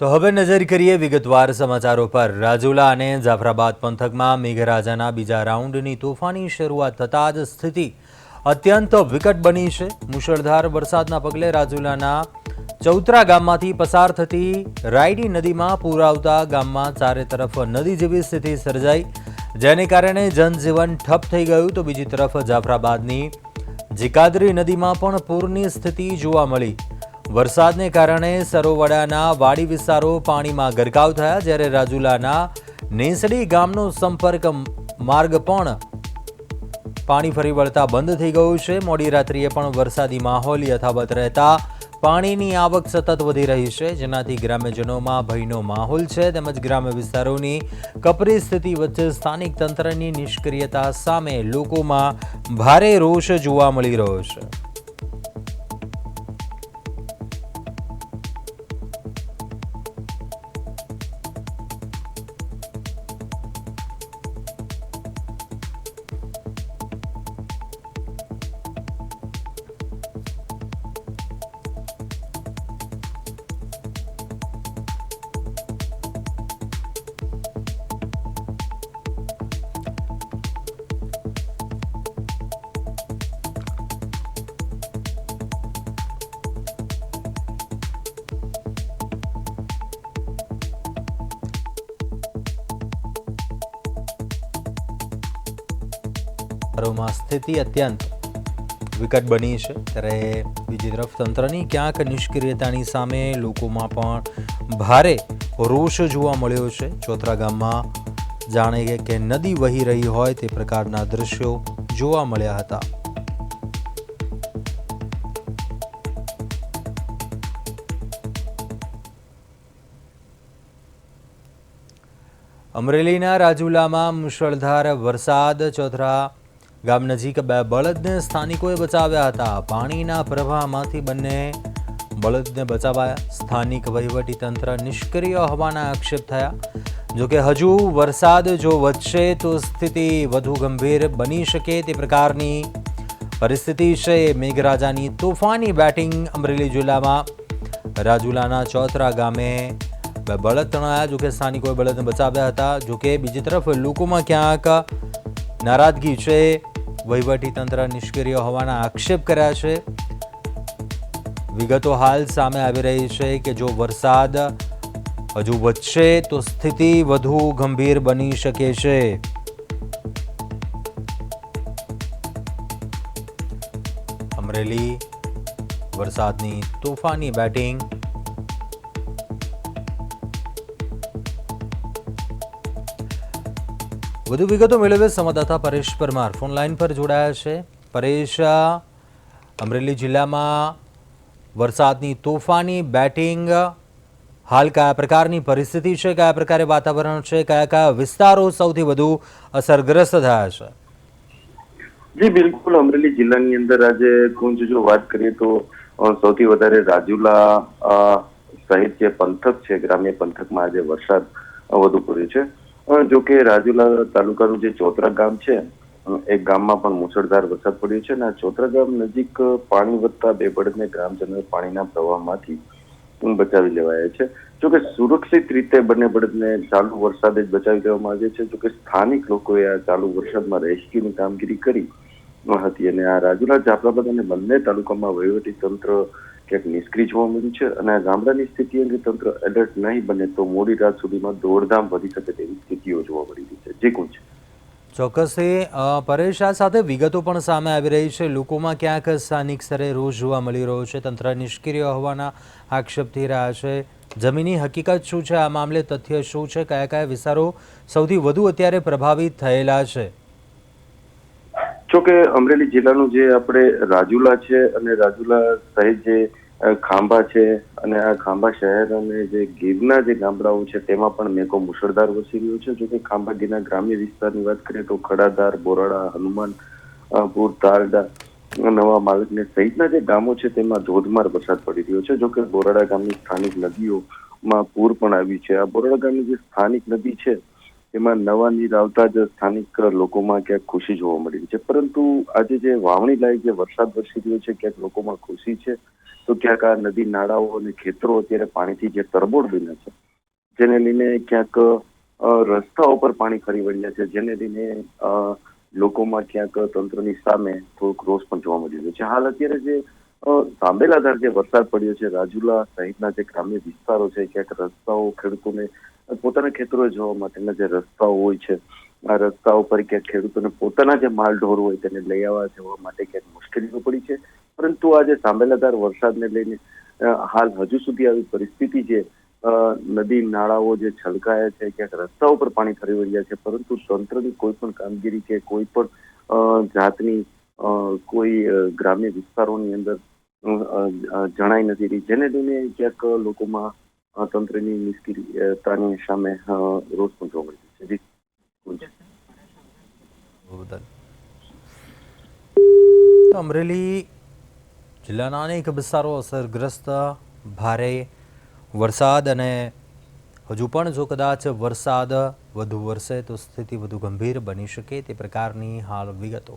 તો હવે નજર કરીએ વિગતવાર સમાચારો પર। રાજુલા અને જાફરાબાદ પંથકમાં મેઘરાજાના બીજા રાઉન્ડની તોફાની શરૂઆત થતાં જ સ્થિતિ અત્યંત વિકટ બની છે। મુશળધાર વરસાદના પગલે રાજુલાના ચૌત્રા ગામમાંથી પસાર થતી રાયડી નદીમાં પૂર આવતા ગામમાં ચારે તરફ નદી જેવી સ્થિતિ સર્જાઈ, જેને કારણે જનજીવન ઠપ થઈ ગયું। તો બીજી તરફ જાફરાબાદની જીકાદરી નદીમાં પણ પૂરની સ્થિતિ જોવા મળી। વરસાદને કારણે સરોવડાના વાડી વિસ્તારો પાણીમાં ગરકાવ થયા, જ્યારે રાજુલાના નેસડી ગામનો સંપર્ક માર્ગ પણ પાણી ફરી વળતા બંધ થઈ ગયો છે। મોડી રાત્રિએ પણ વરસાદી માહોલ યથાવત રહેતા પાણીની આવક સતત વધી રહી છે, જેનાથી ગ્રામ્યજનોમાં ભયનો માહોલ છે। તેમજ ગ્રામ્ય વિસ્તારોની કપરી સ્થિતિ વચ્ચે સ્થાનિક તંત્રની નિષ્ક્રિયતા સામે લોકોમાં ભારે રોષ જોવા મળી રહ્યો છે। સ્થિતિ અત્યંત વિકટ બની છે, ત્યારે બીજી તરફ તંત્રની ક્યાંક નિષ્ક્રિયતાની સામે લોકોમાં પણ ભારે રોષ જોવા મળ્યો છે। ચોતરા ગામમાં જાણે કે નદી વહી રહી હોય તે પ્રકારના દ્રશ્યો જોવા મળ્યા હતા। અમરેલીના રાજુલામાં મુશળધાર વરસાદ, ચોતરા ગામ નજીક બે બળદને સ્થાનિકોએ બચાવ્યા હતા। પાણીના પ્રવાહમાંથી બંને બળદને બચાવાયા। સ્થાનિક વહીવટીતંત્ર નિષ્ક્રિય હોવાના આક્ષેપ થયા। જોકે હજુ વરસાદ જો વધશે તો સ્થિતિ વધુ ગંભીર બની શકે તે પ્રકારની પરિસ્થિતિ છે। મેઘરાજાની તોફાની બેટિંગ અમરેલી જિલ્લામાં રાજુલાના ચોતરા ગામે બે બળદ તણાયા, જોકે સ્થાનિકોએ બળદને બચાવ્યા હતા। જોકે બીજી તરફ લોકોમાં ક્યાંક નારાજગી છે, વહીવટીતંત્ર નિષ્ક્રિય હોવાના આક્ષેપ કર્યા છે। વિગતો હાલ સામે આવી રહી છે કે જો વરસાદ હજુ વધશે તો સ્થિતિ વધુ ગંભીર બની શકે છે। અમરેલી વરસાદની તોફાની બેટિંગ। વધુ વિગતો મેળવે સંવાદદાતા પરેશ પરમાર ફોન લાઈન પર જોડાયા છે। પરેશ, અમરેલી જિલ્લામાં વરસાદની તોફાની બેટિંગ, હાલ કયા પ્રકારની પરિસ્થિતિ છે, કયા પ્રકારે વાતાવરણ છે, કયા કયા વિસ્તારો સૌથી વધુ અસરગ્રસ્ત થયા છે? જી બિલકુલ, અમરેલી જિલ્લાની અંદર આજે જો વાત કરીએ તો સૌથી વધારે રાજુલા સહિત જે પંથક છે, ગ્રામ્ય પંથકમાં આજે વરસાદ વધુ પડ્યો છે। જો કે રાજુલા તાલુકાનું જે ચોતરા ગામ છે, એક ગામમાં પણ મુશળધાર વરસાદ પડ્યો છે અને ચોતરા ગામ નજીક પાણી વધતા બે બળદને ગ્રામજનોએ પાણીના પ્રવાહમાંથી બચાવી લેવાયા છે। જોકે સુરક્ષિત રીતે બંને બળદને ચાલુ વરસાદે જ બચાવી લેવામાં આવ્યા છે। જોકે સ્થાનિક લોકોએ આ ચાલુ વરસાદમાં રેસ્ક્યુની કામગીરી કરી હતી અને આ રાજુલા, જાફરાબાદ અને બંને તાલુકામાં વહીવટી તંત્ર ક્યાંક નિષ્ક્રિય જોવા મળ્યું છે અને આ ગામડાની સ્થિતિ અંગે તંત્ર એલર્ટ નહીં બને તો મોડી રાત સુધીમાં દોડધામ વધી શકે તેવી સ્થિતિઓ જોવા મળી રહી છે। જી કુંજ, ચોક્કસથી પરેશ, આ સાથે વિગતો પણ સામે આવી રહી છે। લોકોમાં ક્યાંક સ્થાનિક સ્તરે રોષ જોવા મળી રહ્યો છે, તંત્ર નિષ્ક્રિય હોવાના આક્ષેપ થઈ રહ્યા છે। જમીની હકીકત શું છે આ મામલે, તથ્ય શું છે, કયા કયા વિસ્તારો સૌથી વધુ અત્યારે પ્રભાવિત થયેલા છે? જોકે અમરેલી જિલ્લાનું જે આપણે રાજુલા છે અને રાજુલા સહિત જે ખાંભા છે અને આ ખાંભા શહેર અને જે ગીરના જે ગામડાઓ છે તેમાં પણ મેઘો મુશળધાર વરસી રહ્યો છે। જોકે ખાંભા ગીરના ગ્રામ્ય વિસ્તારની વાત કરીએ તો ખડાધાર, બોરાડા, હનુમાનપુર, તારડા, નવા માલકને સહિતના જે ગામો છે તેમાં ધોધમાર વરસાદ પડી રહ્યો છે। જોકે બોરાડા ગામની સ્થાનિક નદીઓમાં પૂર પણ આવ્યું છે। આ બોરાડા ગામની જે સ્થાનિક નદી છે તેમાં નવા નીર આવતા જ સ્થાનિક લોકોમાં ક્યાંક ખુશી જોવા મળી છે, પરંતુ આજે જે વાવણી લાયક જે વરસાદ વરસી રહ્યો છે ક્યાંક લોકોમાં ખુશી છે તો ક્યાંક આ નદી નાળાઓ અને ખેતરો અત્યારે પાણીથી જે તરબોળ બન્યા છે, જેને લઈને ક્યાંક રસ્તાઓ પર પાણી ફરી વળ્યા છે, જેને લઈને લોકોમાં ક્યાંક તંત્રની સામે થોડોક રોષ પણ જોવા મળી રહ્યો છે. હાલ અત્યારે જે સાંબેલાધાર જે વરસાદ પડ્યો છે, રાજુલા સહિતના જે ગ્રામ્ય વિસ્તારો છે, ક્યાંક રસ્તાઓ ખેડૂતોને પોતાના ખેતરો જવા માટેના જે રસ્તાઓ હોય છે, આ રસ્તાઓ પર ક્યાંક ખેડૂતોને પોતાના જે માલઢોર હોય તેને લઈ આવવા જવા માટે ક્યાંક મુશ્કેલીઓ પડી છે. પરંતુ આ જે સાંબેલાધાર વરસાદને લઈને હાલ હજુ સુધી આવી પરિસ્થિતિ છે, નદી નાળાઓ જે છલકાયા છે, ક્યાંક રસ્તાઓ પર પાણી ફરી વળ્યા છે, પરંતુ તંત્રની કોઈ પણ કામગીરી કે કોઈ પણ જાતની કોઈ ગ્રામ્ય વિસ્તારોની અંદર જણાઈ નથી રહી, જેને લઈને ક્યાંક લોકોમાં તંત્રની નિષ્ક્રિયતાની સામે રોષ પણ જોવા મળી છે. અમરેલી જિલ્લાના અનેક વિસ્તારો અસરગ્રસ્ત, ભારે વરસાદ અને હજુ પણ જો કદાચ વરસાદ વધુ વરસે તો સ્થિતિ વધુ ગંભીર બની શકે તે પ્રકારની હાલ વિગતો.